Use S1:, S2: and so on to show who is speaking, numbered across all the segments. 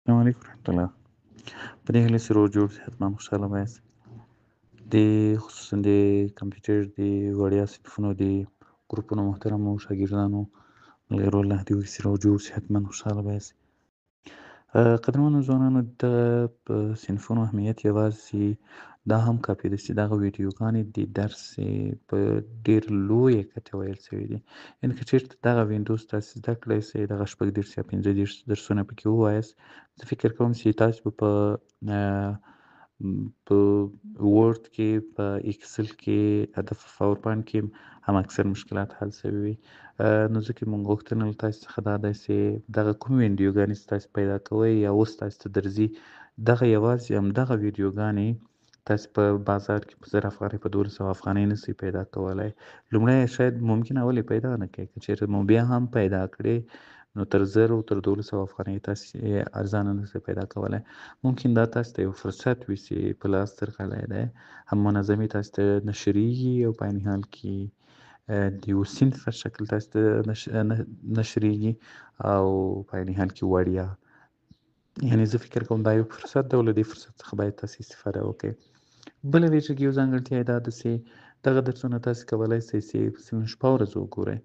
S1: السلام علیکم ورحمۃ الله. په دې هیله چې روغ جوړ اوسئ، حتما خوشحاله به یاست. د خصوصا د کمپیوټر د وړیا صنفونو د ګروپونو محترمو شاګردانو ملګرو، الله دې وکړي چې روغ جوړ اوسئ، حتما خوشحاله به یاست. قدرمنو ځوانانو، د صنفونو اهمیت یوازې دا هم کافي ده چې دغه ویډیوګانې د درس په ډېر لویه کچه ویل شوي دي. یعنې که چېرته دغه وینډوز تاسې زده کړی سئ، دغه 36 یا 15 درسونه پکې ووایاست، زه فکر کوم چې تاسو به په وورد کې، په اکسل کې، حتی په پاور پوینټ کې هم اکثر مشکلات حل شوي وي. نو ځکه مونږ غوښتنه له تاسو څخه دا ده چې دغه کوم ویډیوګانې چې تاسو پیدا کوئ یا اوس تاسو ته درځي، دغه یوازې همدغه ویډیوګانې تاسو په بازار کې په 1000 افغانۍ، په 1200 افغانۍ نشئ پیدا کولی. لومړی شاید ممکنه ولې پیدا نه کړئ، که چېرته مو بیا هم پیدا کړې نو تر 1000 او تر 1200 افغانۍ تاسو ارزانه نشئ پیدا کولی. ممکن دا تاسو ته یو فرصت وي چې په لاس درغلی دی، هم منظمې تاسو ته نشریږي او په عین حال کې د یو صنف په شکل تاسو ته نشریږي او په عین حال کې وړیا. یعنې زه فکر کوم دا یو فرصت دی او له دې فرصت څخه باید تاسو استفاده وکړئ. بله ویژه یو ځانګړتیا یې دا ده چې دغه درسونه تاسو کولی شئ چې په شپه ورځ وګورئ.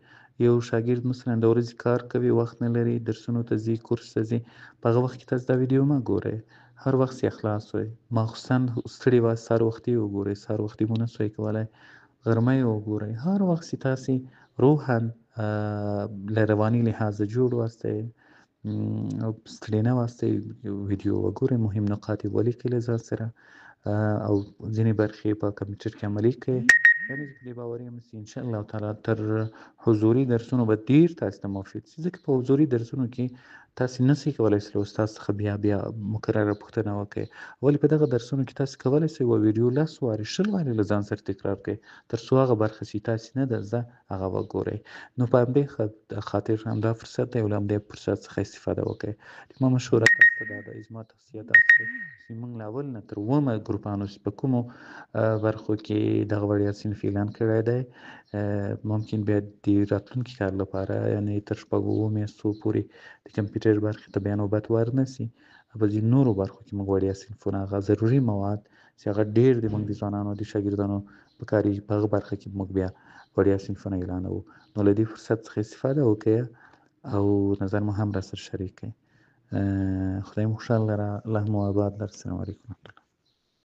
S1: یو شاګرد مثلا د ورځې کار کوي، وخت نه لري، درسونو ته ځي، کورس ته ځي، په هغه وخت کې تاسو دا ویډیو مه ګورئ. هر وخت چې خلاص وئ، ماخوستن ستړي وئ، سهار وختي وګورئ، سهار وختي مو نه سوی کولی، غرمه یې وګورئ. هر وخت چې تاسې روحاً له رواني لحاظه جوړ واستئ او ستړي نه واستئ، ویډیو وګورئ، مهم نقاط یې ولیکئ له ځان سره او ځینې برخې په کمپیوټر کې عملي کړئ. یعنې زه په دې باوري یم چې انشاءالله تعالی تر حضوري درسونو به ډېر تاسو ته مفید شي، ځکه په حضوري درسونو کې تاسو نشئ کولی چې له استاد څخه بیا مکرره پوښتنه وکړئ. ولې په دغه درسونو کې تاسو کولی شئ یوه ویډیو 10 وارې 20 وارې له ځان سره تکرار کړئ، تر څو هغه برخه چې تاسو نه ده زده هغه وګورئ. نو په همدې خاطر همدا فرصت دی او له همدې فرصت څخه استفاده وکړئ. زما مشوره تاسو ته دا ده، زما توصیه دا ده چې موږ له اول نه تر اوومه ګروپانو چې په کومو برخو کې دغه وړیا صنف اعلان کړی دی، ممکن بیا د راتلونکي کال لپاره، یعنې تر شپږو اووه میاشتو پورې د کمپیوټر برخې ته بیا نوبت ورنه شي، په ځینو نورو برخو کې موږ وړیا صنفونه، هغه ضروري مواد چې هغه ډېر د موږ د ځوانانو د شاګردانو په کارېږي، په هغه برخه کې موږ بیا وړیا صنفونه اعلانوو. نو له دې فرصت څخه استفاده وکړئ او نظر مو هم راسره شریک کړئ. خدای مو خوشحال لره، الله مو آباد لره. السلام علیکم.